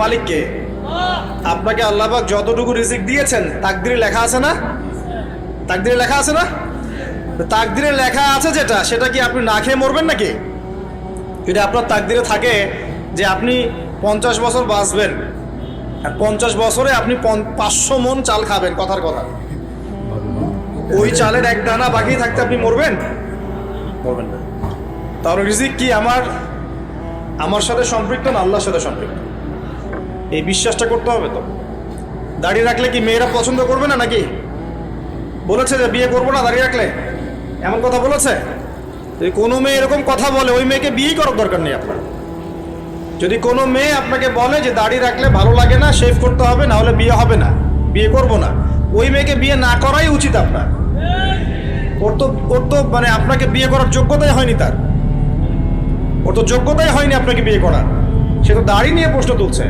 মালিককে আপনাকে আল্লাহ পাক যতটুকু রিজিক দিয়েছেন তাকদিরে লেখা আছে না? তাকদিরে লেখা আছে না? তাকদিরে লেখা আছে যেটা, সেটা কি আপনি না খেয়ে মরবেন নাকি? যদি আপনার তাকদিরে থাকে যে আপনি 50 বছর বাঁচবেন আর 50 বছরে আপনি 500 মন চাল খাবেন, কথার কথা, ওই চালের এক দানা বাকি থাকতে আপনি মরবেন? মরবেন না। তাহলে রিজিক কি আমার সাথে সম্পৃক্ত না আল্লাহর সাথে সম্পৃক্ত? এই বিশ্বাসটা করতে হবে। তো দাড়ি রাখলে কি মেয়েরা পছন্দ করবে না নাকি? বলেছে যে বিয়ে করবো না দাড়ি রাখলে, এমন কথা বলেছে? যদি কোনো মেয়ে এরকম কথা বলে, ওই মেয়েকে বিয়েই করার দরকার নেই আপনার। যদি কোনো মেয়ে আপনাকে বলে যে দাড়ি রাখলে ভালো লাগে না, শেভ করতে হবে, না হলে বিয়ে হবে না, বিয়ে করবো না, ওই মেয়েকে বিয়ে না করাই উচিত আপনার। ওর তো মানে আপনাকে বিয়ে করার যোগ্যতাই হয়নি, ওর তো যোগ্যতাই হয়নি আপনাকে বিয়ে করার। সে তো দাড়ি নিয়ে প্রশ্ন তুলছে।